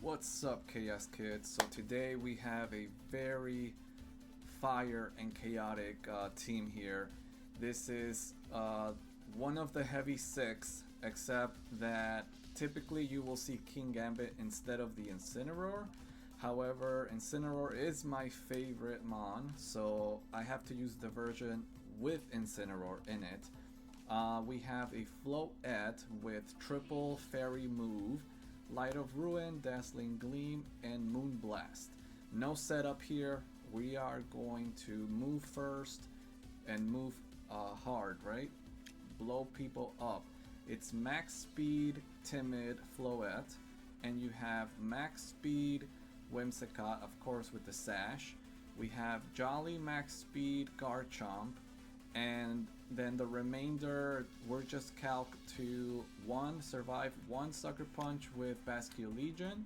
What's up, Chaos Kids? So today we have a very fire and chaotic team here. This is one of the heavy six, except that typically you will see King Gambit instead of the Incineroar. However, Incineroar is my favorite mon, so I have to use the version with Incineroar in it. We have a Floette with triple fairy move, Light of Ruin, Dazzling Gleam, and Moonblast. No setup here. We are going to move first and move hard, right? Blow people up. It's max speed, timid Floette, and you have max speed Whimsicott, of course, with the sash. We have jolly max speed Garchomp, and then the remainder we're just calc to survive one sucker punch with Basculegion.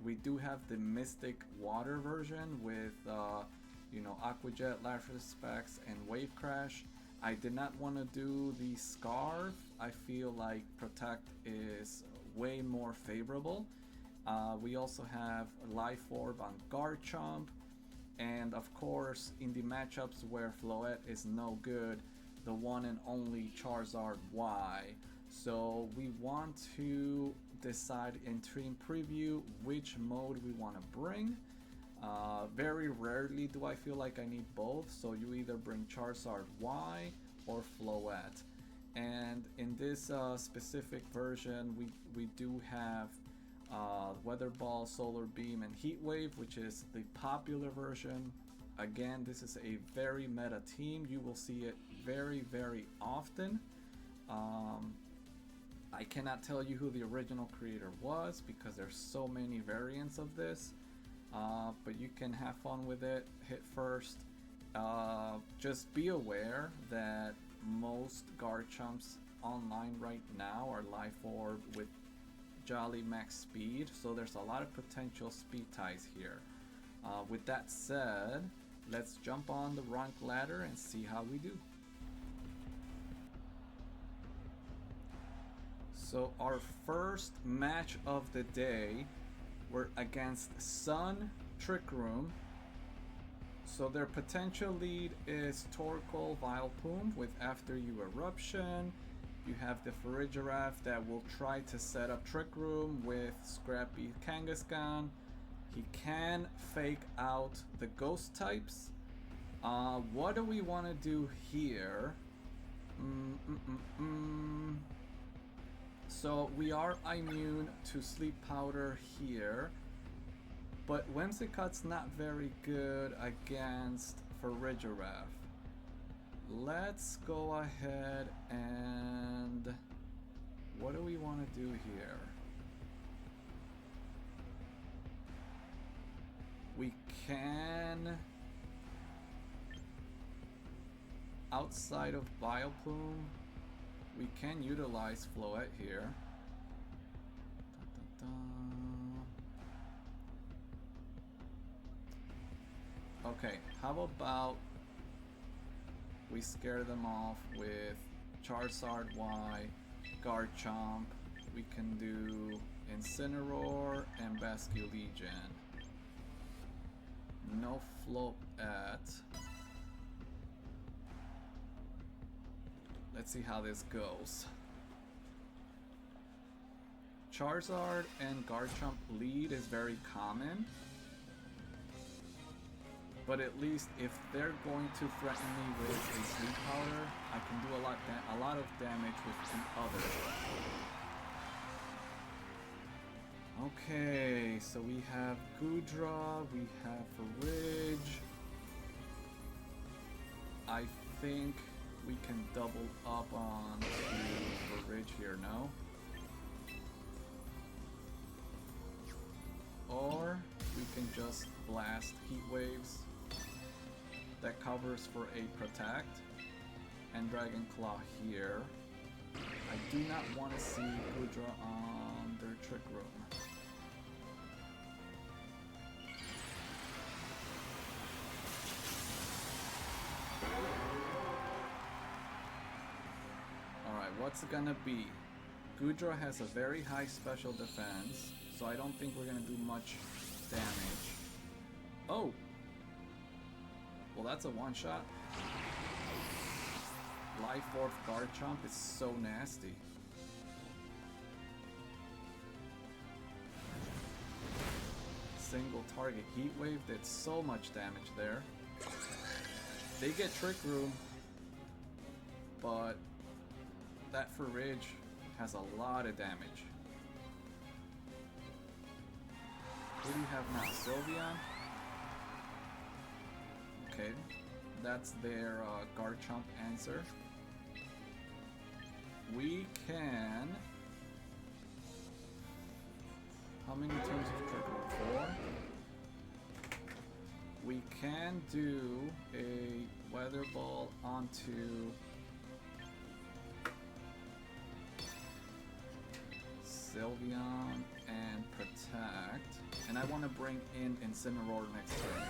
We do have the mystic water version with Aqua Jet, Lapras Specs, and Wave Crash. I did not want to do the Scarf. I feel like Protect is way more favorable. We also have Life Orb on Garchomp. And of course, in the matchups where Floette is no good, the one and only Charizard Y. So we want to decide in Team Preview which mode we want to bring. Very rarely do I feel like I need both, so you either bring Charizard Y or Floette. And in this specific version, we do have Weather Ball, Solar Beam, and Heat Wave, which is the popular version. Again, this is a very meta team. You will see it very, very often. I cannot tell you who the original creator was because there's so many variants of this, but you can have fun with it. Hit first. Just be aware that most Garchomps online right now are Life Orb with Jolly max speed, so there's a lot of potential speed ties here. With that said, let's jump on the rank ladder and see how we do. So our first match of the day, we're against Sun Trick Room. So their potential lead is Torkoal Vileplume with After You Eruption. You have the Farigiraf that will try to set up Trick Room with Scrappy Kangaskhan. He can fake out the ghost types. What do we want to do here? So we are immune to Sleep Powder here, but Whimsicott's not very good against Farigiraf. Let's go ahead and what do we want to do here? We can, outside of Vileplume, we can utilize Floette here. Okay, how about we scare them off with Charizard Y, Garchomp. We can do Incineroar and Basculegion. No Floette. Let's see how this goes. Charizard and Garchomp lead is very common. But at least if they're going to threaten me with a Sleep Powder, I can do a lot of damage with the others. Okay, so we have Goodra, we have Farige. I think we can double up on Farige here, no? Or we can just blast Heat Waves. That covers for a Protect, and Dragon Claw here. I do not want to see Goodra on their Trick Room. Alright, what's it gonna be? Goodra has a very high special defense, so I don't think we're gonna do much damage. Oh! Well, that's a one-shot. Life Orb Garchomp is so nasty. Single target Heat Wave did so much damage there. They get Trick Room, but that Ridge has a lot of damage. Who do you have now? Sylveon? Okay, that's their Garchomp answer. We can... How many turns of Trick Room? 4? We can do a Weather Ball onto Sylveon and Protect. And I want to bring in Incineroar next turn.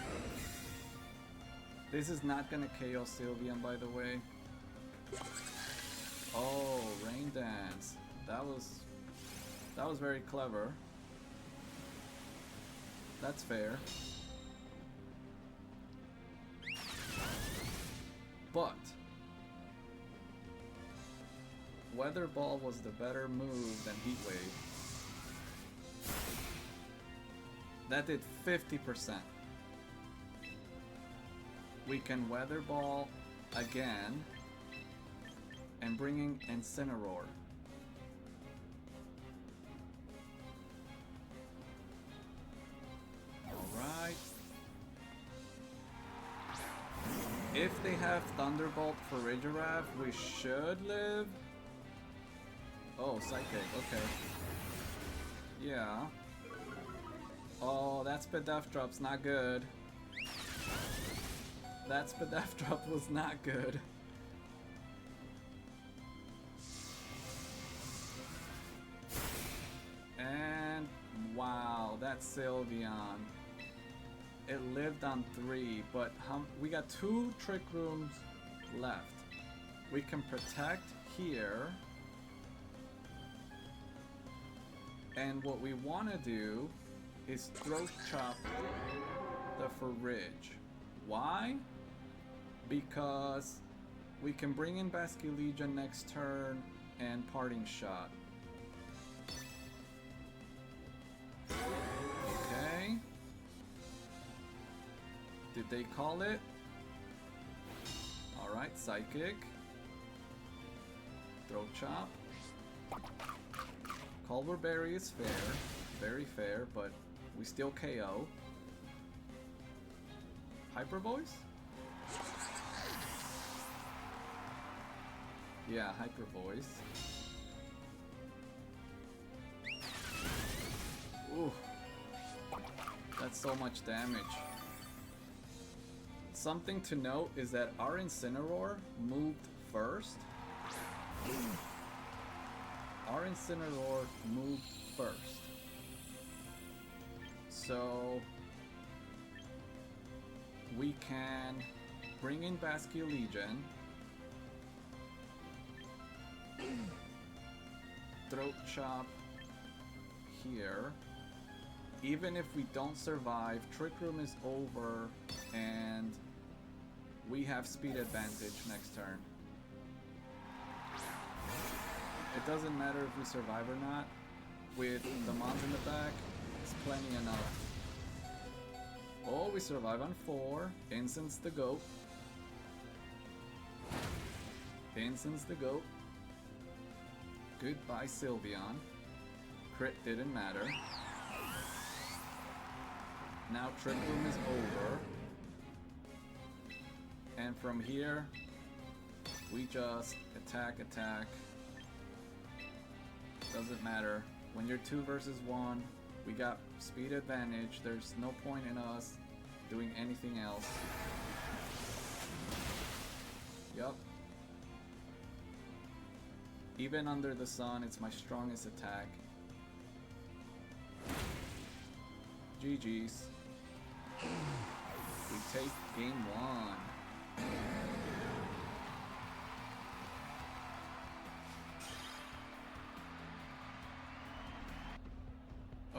This is not gonna KO Sylveon, by the way. Oh, Rain Dance. That was very clever. That's fair. But Weather Ball was the better move than Heat Wave. That did 50%. We can Weather Ball again and bring in Incineroar. Alright. If they have Thunderbolt for Regidraft, we should live. Oh, Psychic, okay. Yeah. Oh, that Spadef Drop's not good. That Spadef Drop was not good. And wow, that Sylveon. It lived on 3, but we got 2 Trick Rooms left. We can Protect here. And what we want to do is Throat Chop the Ridge. Why? Because we can bring in Basculegion next turn and Parting Shot. Okay. Did they call it? Alright, Psychic. Throat Chop. Culver Berry is fair. Very fair, but we still KO. Hyper Voice? Yeah, Hyper Voice. Ooh. That's so much damage. Something to note is that our Incineroar moved first. Our Incineroar moved first. So we can bring in Basculegion, Throat Chop here. Even if we don't survive, Trick Room is over and we have speed advantage next turn. It doesn't matter if we survive or not. With the Mons in the back, it's plenty enough. Oh, we survive on 4. Incense the goat. Incense the goat. Goodbye, Sylveon. Crit didn't matter. Now Trick Room is over. And from here, we just attack. Doesn't matter. When you're 2 versus 1, we got speed advantage. There's no point in us doing anything else. Yup. Even under the sun, it's my strongest attack. GG's. We take game 1.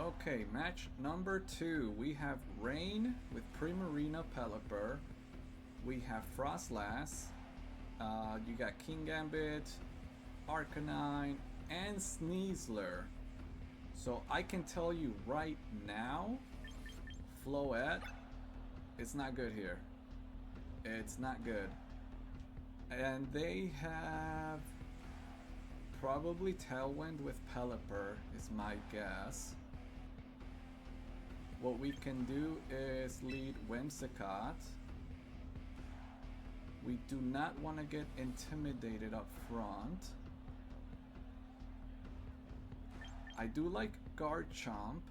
Okay, match number 2. We have Rain with Primarina Pelipper. We have Frostlass. You got Kingambit, Arcanine, and Sneasler. So I can tell you right now, Floette, it's not good here. It's not good. And they have probably Tailwind with Pelipper is my guess. What we can do is lead Whimsicott. We do not want to get intimidated up front. I do like Garchomp.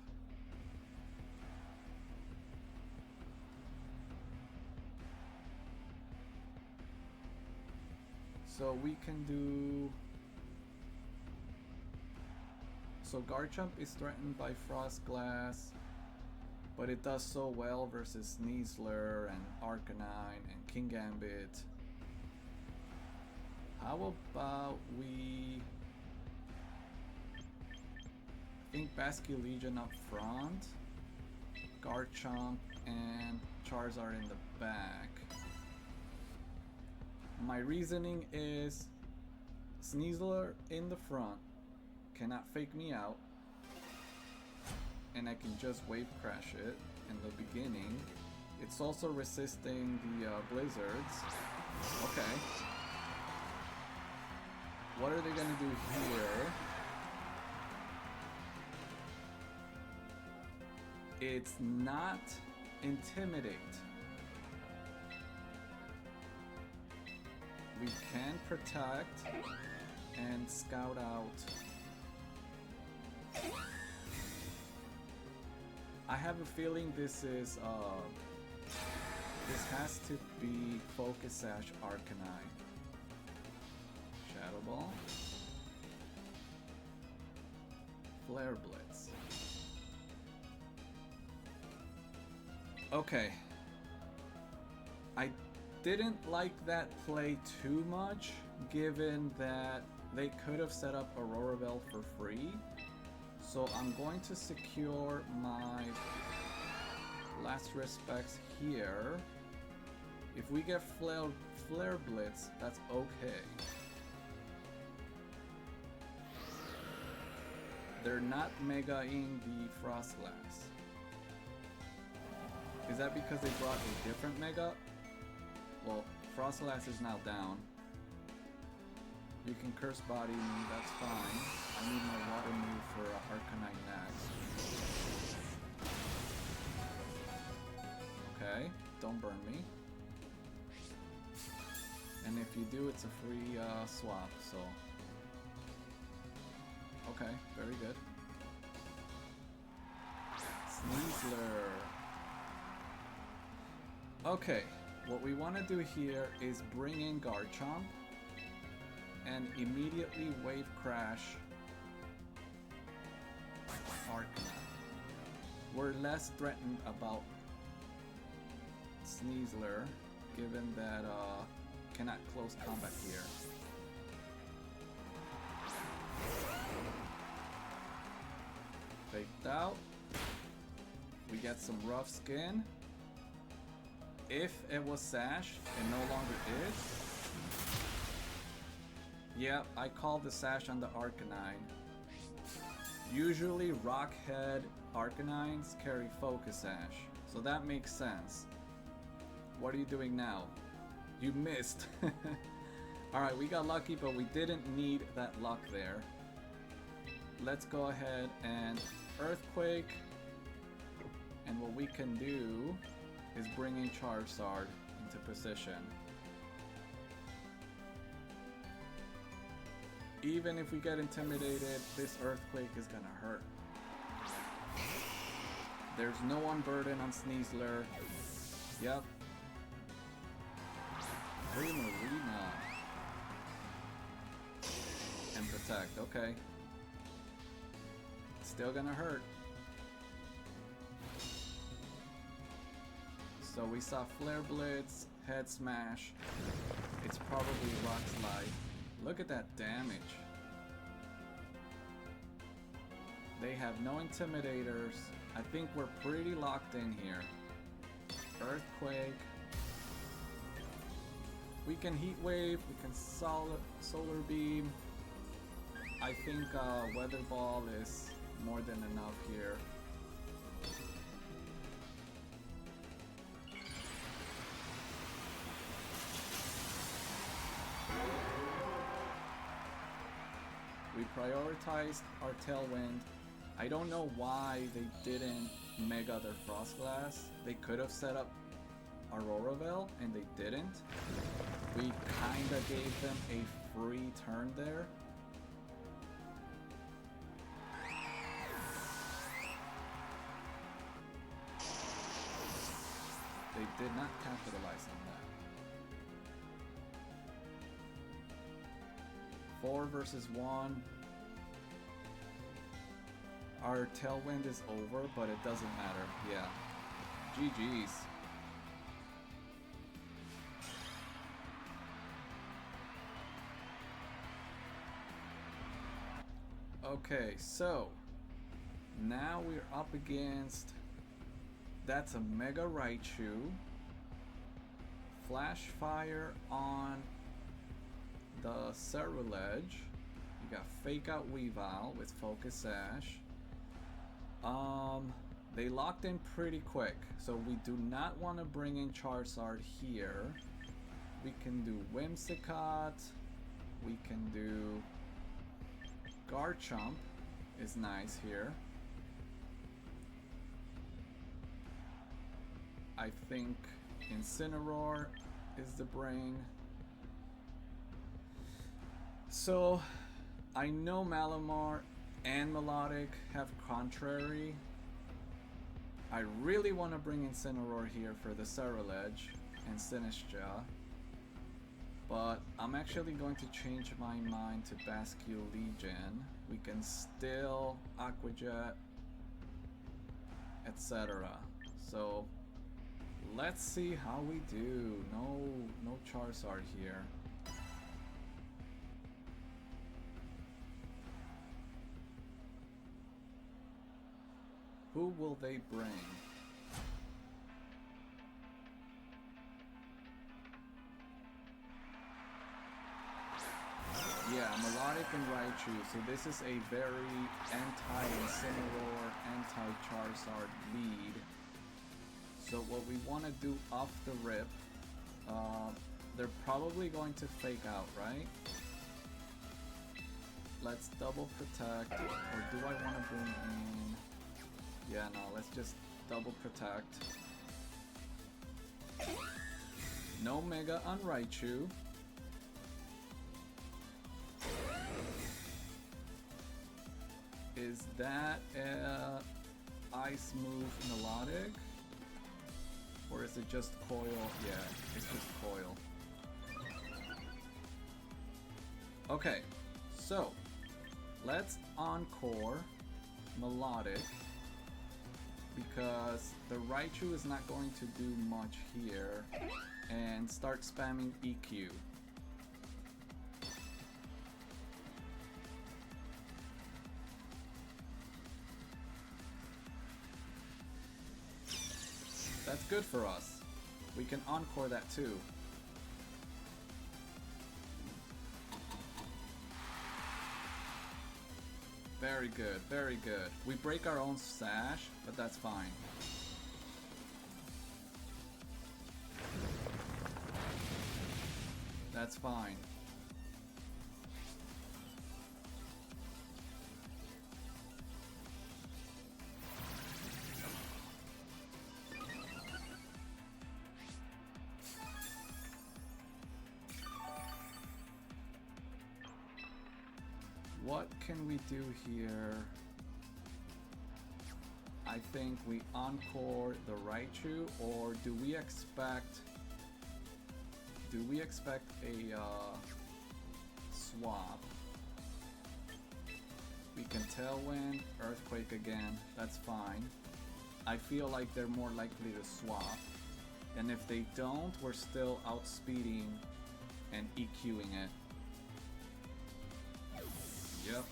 So we can do... So Garchomp is threatened by Frostlass, but it does so well versus Sneasler and Arcanine and Kingambit. How about we... I think Basculegion up front, Garchomp and Charizard in the back. My reasoning is Sneasler in the front cannot fake me out, and I can just wave crash it in the beginning. It's also resisting the blizzards. Okay. What are they gonna do here? It's not intimidate. We can protect and scout out. I have a feeling this is this has to be Focus Sash Arcanine. Shadow Ball. Flare Blitz. Okay. I didn't like that play too much, given that they could have set up Aurora Bell for free. So I'm going to secure my last respects here. If we get Flare Blitz, that's okay. They're not Mega-ing the Frostlass. Is that because they brought a different Mega? Well, Frostlass is now down. You can Curse Body me, that's fine. I need my water move for Arcanine next. Okay, don't burn me. And if you do, it's a free swap, so... Okay, very good. Sneasler. Okay, what we want to do here is bring in Garchomp and immediately wave crash Arcanine. We're less threatened about Sneasler, given that cannot close combat here. Faked out. We get some rough skin. If it was Sash, it no longer is. Yeah, I call the Sash on the Arcanine. Usually Rockhead Arcanines carry Focus Sash, so that makes sense. What are you doing now? You missed. Alright, we got lucky, but we didn't need that luck there. Let's go ahead and Earthquake. And what we can do is bring in Charizard into position. Even if we get intimidated, this Earthquake is gonna hurt. There's no unburden on Sneasler. Yep. Primarina. And protect, okay. Still gonna hurt. So we saw Flare Blitz, Head Smash. It's probably Rock Slide. Look at that damage. They have no intimidators. I think we're pretty locked in here. Earthquake. We can Heat Wave, we can Solar Beam. I think Weather Ball is more than enough here. We prioritized our Tailwind. I don't know why they didn't Mega their Frost Glass. They could have set up Auroraville and they didn't. We kinda gave them a free turn there. They did not capitalize on that. 4 versus 1. Our Tailwind is over, but it doesn't matter. Yeah. GG's. Okay, so now we're up against, that's a Mega Raichu. Flash Fire on the Ceruledge. You got Fake Out Weavile with Focus Sash. They locked in pretty quick, so we do not want to bring in Charizard here. We can do Whimsicott. We can do Garchomp is nice here. I think Incineroar is the bring. So I know Malamar and Melodic have Contrary. I really want to bring Incineroar here for the Ceruledge and Sinistcha. But I'm actually going to change my mind to Basculegion. We can still Aqua Jet, etc. So let's see how we do. No Charizard here. Who will they bring? Yeah, Melodic and Raichu. So this is a very anti-Incineroar, anti-Charizard lead. So what we want to do off the rip, they're probably going to Fake Out, right? Let's double protect, or do I want to bring in... Yeah, no, let's just double protect. No Mega on Raichu. Is that a Ice move Melodic? Or is it just Coil? Yeah, it's just Coil. Okay, so let's Encore Melodic, because the Raichu is not going to do much here, and start spamming EQ. That's good for us. We can Encore that too. Very good, very good. We break our own Sash, but that's fine. That's fine. What can we do here? I think we Encore the Raichu, or do we expect a swap? We can Tailwind, Earthquake again, that's fine. I feel like they're more likely to swap. And if they don't, we're still outspeeding and EQing it. Yep.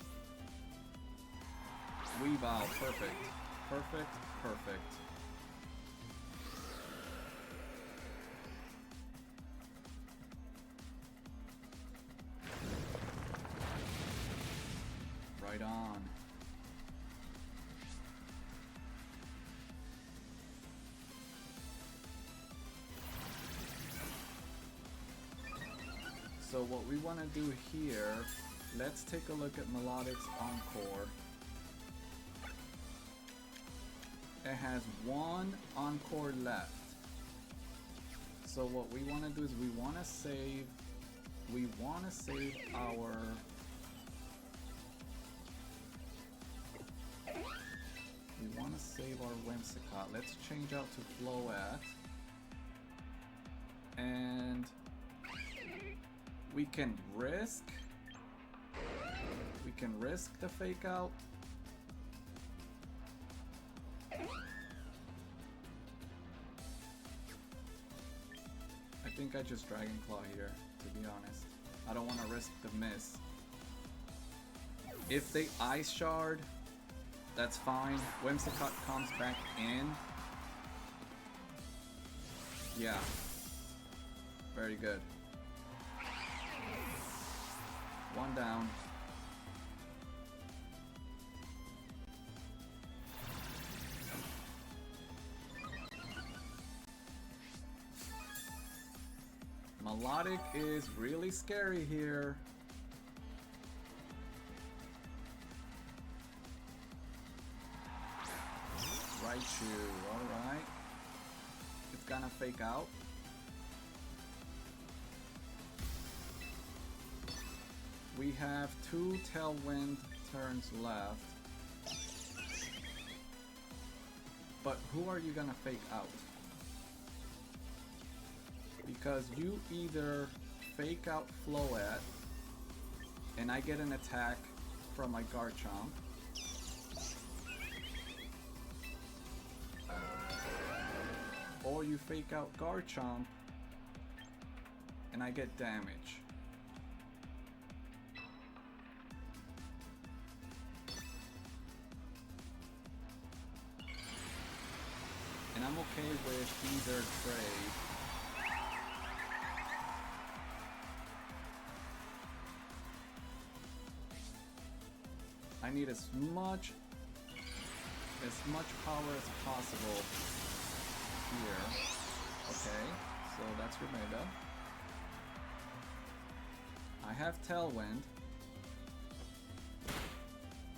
Weavile, perfect. Perfect, perfect. Right on. So what we want to do here, let's take a look at Melodic's Encore. It has one Encore left. So what we want to do is we want to save our Whimsicott. Let's change out to Floette. And we can risk the fake out. I think I just Dragon Claw here, to be honest. I don't want to risk the miss. If they Ice Shard, that's fine. Whimsicott comes back in. Yeah. Very good. One down. Melodic is really scary here. Raichu, alright. It's gonna fake out. We have 2 Tailwind turns left. But who are you gonna fake out? Because you either fake out Floette and I get an attack from my Garchomp, or you fake out Garchomp and I get damage. And I'm okay with either trade. I need as much power as possible here. Okay, so that's your Mega. I have Tailwind.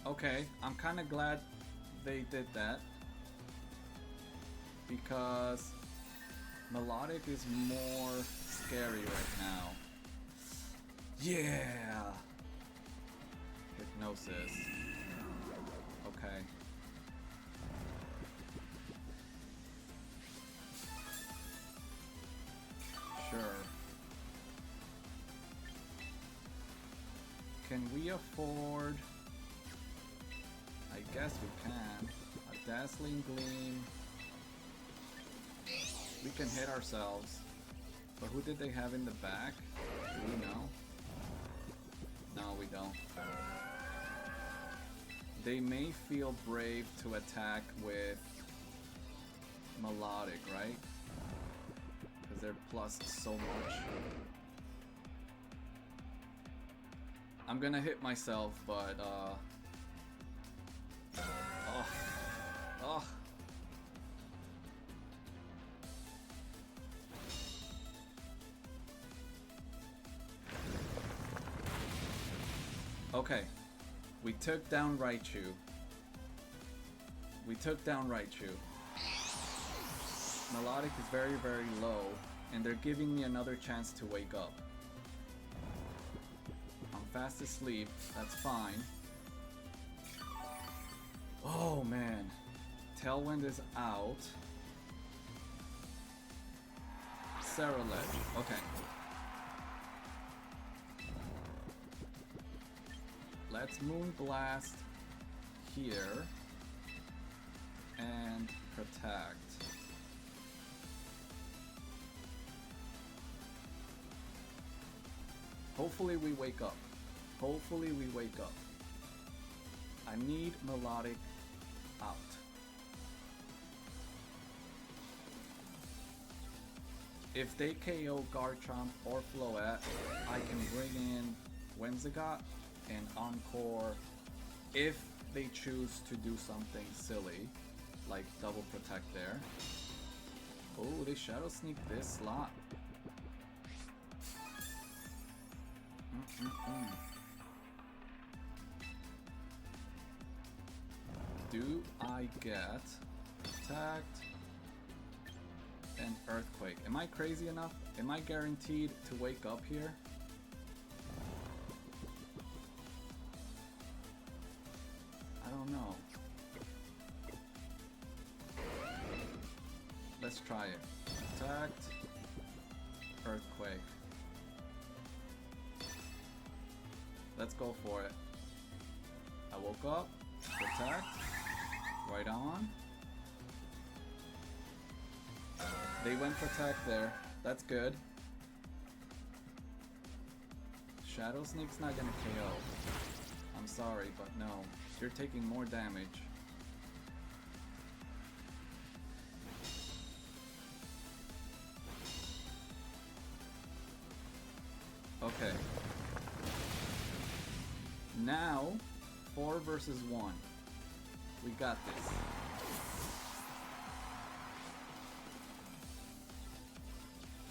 Okay, I'm kind of glad they did that, because Melodic is more scary right now. Yeah! Hypnosis. Okay. Sure. Can we afford... I guess we can. A Dazzling Gleam. We can hit ourselves. But who did they have in the back? Do we know? No, we don't. They may feel brave to attack with Melodic, right? Because they're plus so much. I'm gonna hit myself, but oh. Okay. We took down Raichu. Melodic is very, very low, and they're giving me another chance to wake up. I'm fast asleep, that's fine. Oh man. Tailwind is out. Ceruledge, okay. Let's Moonblast here and protect. Hopefully we wake up. I need Melodic out. If they KO Garchomp or Floette, I can bring in Whimsicott and Encore if they choose to do something silly, like double protect there. Oh, they Shadow Sneak this slot. Do I get attacked and Earthquake? Am I crazy enough? Am I guaranteed to wake up here? I don't know. Let's try it. Attacked. Earthquake. Let's go for it. I woke up. Protect. Right on. They went protect there. That's good. Shadow Sneak's not gonna KO. I'm sorry, but no. You're taking more damage. Okay. Now, 4 versus 1. We got this.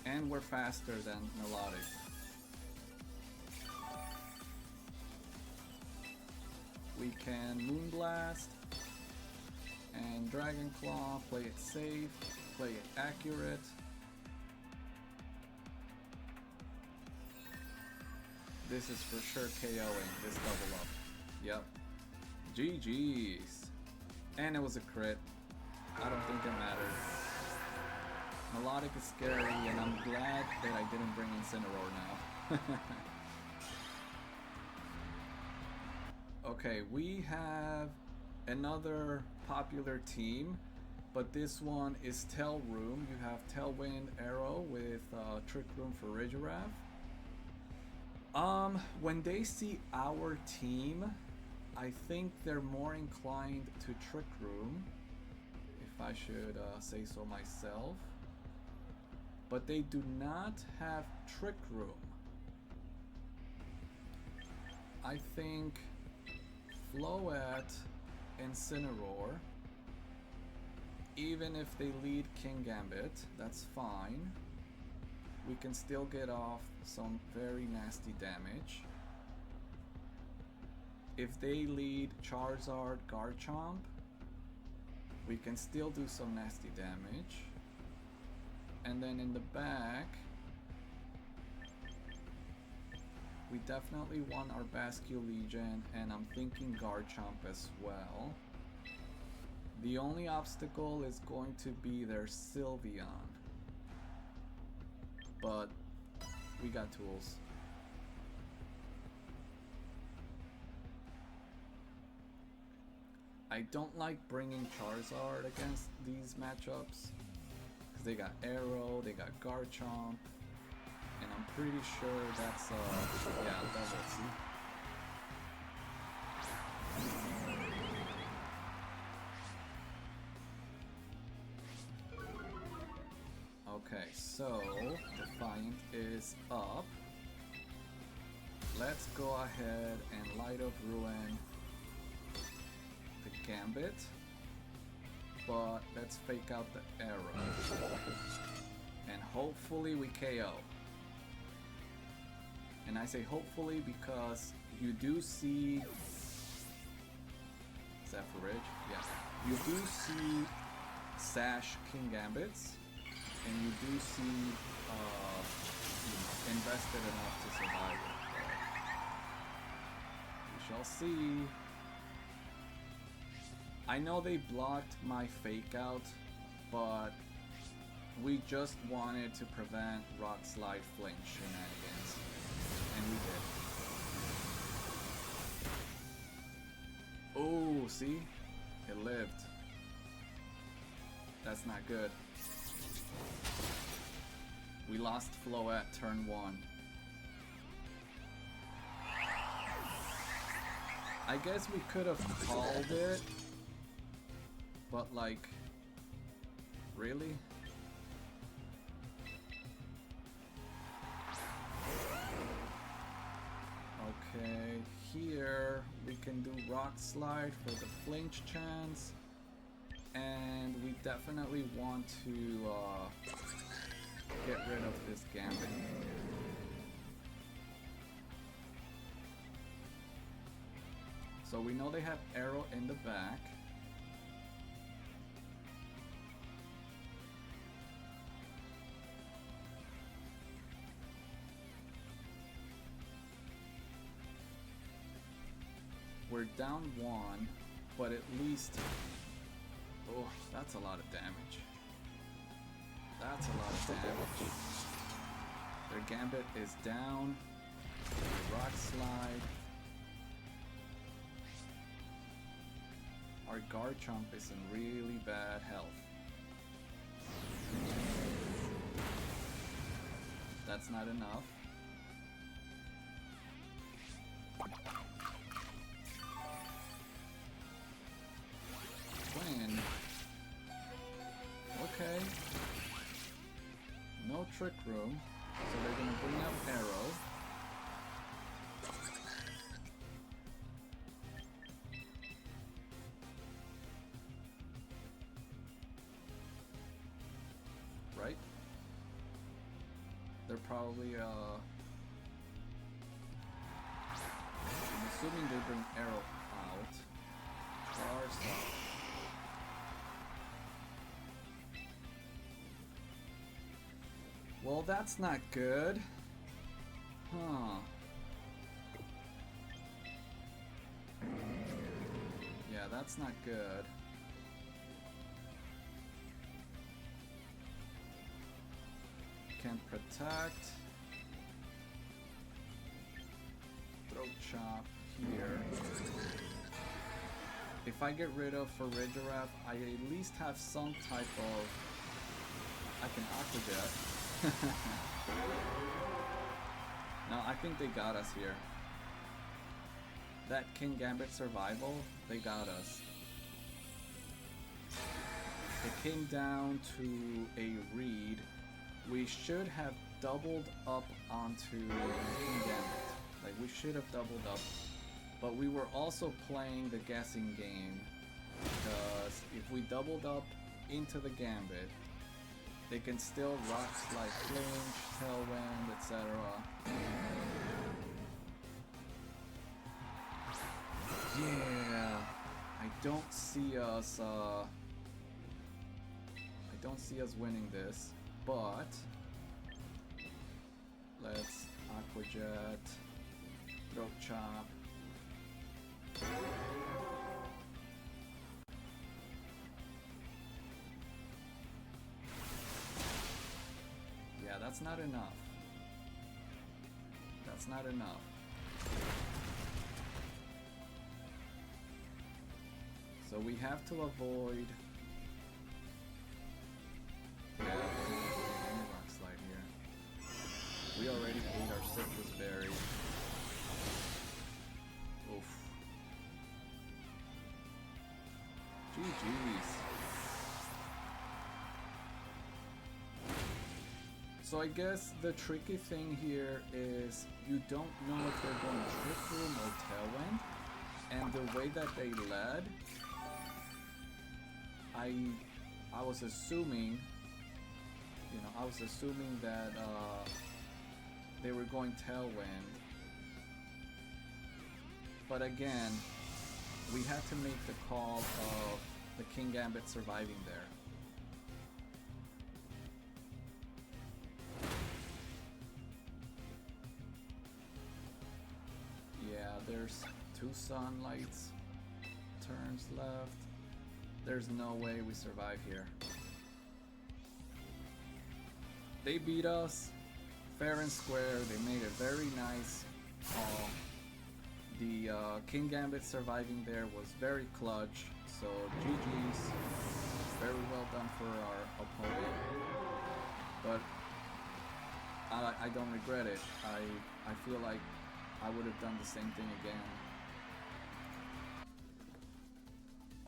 And we're faster than Melodic. We can Moonblast and Dragon Claw, play it safe, play it accurate. This is for sure KOing this double up. Yep. GG's. And it was a crit. I don't think it mattered. Melodic is scary, and I'm glad that I didn't bring Incineroar now. Okay, we have another popular team, but this one is Tail Room. You have Tailwind Arrow with Trick Room for Regidraft. When they see our team, I think they're more inclined to Trick Room, if I should say so myself. But they do not have Trick Room. I think Floette and Incineroar, even if they lead King Gambit, that's fine. We can still get off some very nasty damage. If they lead Charizard, Garchomp, we can still do some nasty damage. And then in the back, we definitely want our Basculegion, and I'm thinking Garchomp as well. The only obstacle is going to be their Sylveon. But we got tools. I don't like bringing Charizard against these matchups, because they got Arrow, they got Garchomp, and I'm pretty sure that's yeah, double. See? Okay, so Defiant is up. Let's go ahead and Light of Ruin the Gambit, but let's fake out the arrow, and hopefully we KO. And I say hopefully because you do see, is that for Ridge? Yeah. You do see Sash King Gambits, and you do see invested enough to survive it. We shall see. I know they blocked my fake out, but we just wanted to prevent Rock Slide Flinch shenanigans, and we did. Oh, see? It lived. That's not good. We lost Floette turn 1. I guess we could have called it, but like, really? Okay, here we can do Rock Slide for the flinch chance, and we definitely want to get rid of this Gambit. So we know they have Arrow in the back. We're down 1, but at least... Oh, that's a lot of damage. That's a lot of damage. Their Gambit is down. Rock Slide. Our Garchomp is in really bad health. That's not enough. Twin. Okay. No Trick Room, so they're gonna bring up Arrow. Right? They're probably, I'm assuming they bring Arrow out. Charizard. Well, that's not good. Huh. Yeah, that's not good. Can't protect. Throat Chop here. If I get rid of Farigiraf, I at least have some type of... I can Aqua Jet. No, I think they got us here. That King Gambit survival, they got us. It came down to a read. We should have doubled up onto King Gambit. Like, we should have doubled up. But we were also playing the guessing game. Because if we doubled up into the Gambit, they can still Rock Slide, Flinch, Tailwind, etc. Yeah, I don't see us winning this, but let's Aqua Jet, Throat Chop. Yeah, that's not enough. That's not enough. So we have to avoid... Yeah, Rock Slide here. We already ate our Citrus Berry. Oof. GG's. So I guess the tricky thing here is you don't know if they're going Trick Room or Tailwind, and the way that they led, I was assuming, you know, that they were going Tailwind, but again, we had to make the call of the King Gambit surviving there. There's 2 Sunlights, turns left. There's no way we survive here. They beat us fair and square. They made a very nice call. The King Gambit surviving there was very clutch. So GG's, very well done for our opponent. But I don't regret it. I feel like I would have done the same thing again.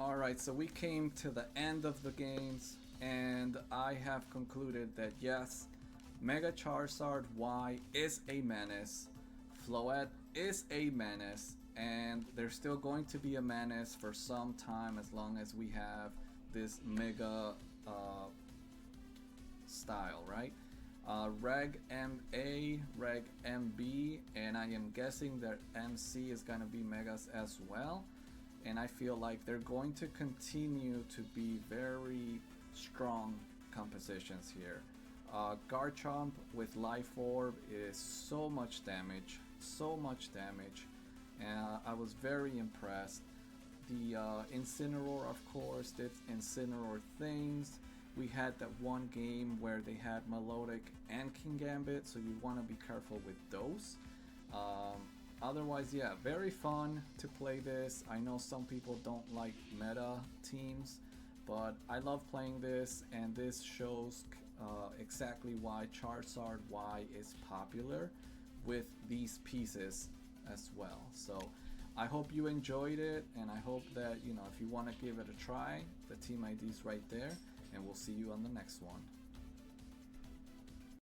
Alright, so we came to the end of the games, and I have concluded that yes, Mega Charizard Y is a menace, Floette is a menace, and they're still going to be a menace for some time as long as we have this Mega style, right? Reg MA, Reg MB, and I am guessing that MC is going to be Megas as well. And I feel like they're going to continue to be very strong compositions here. Garchomp with Life Orb is so much damage, so much damage. I was very impressed. The Incineroar, of course, did Incineroar things. We had that one game where they had Melodic and King Gambit, so you want to be careful with those. Otherwise, yeah, very fun to play this. I know some people don't like meta teams, but I love playing this, and this shows exactly why Charizard Y is popular with these pieces as well. So I hope you enjoyed it, and I hope that, you know, if you want to give it a try, the team ID is right there, and we'll see you on the next one.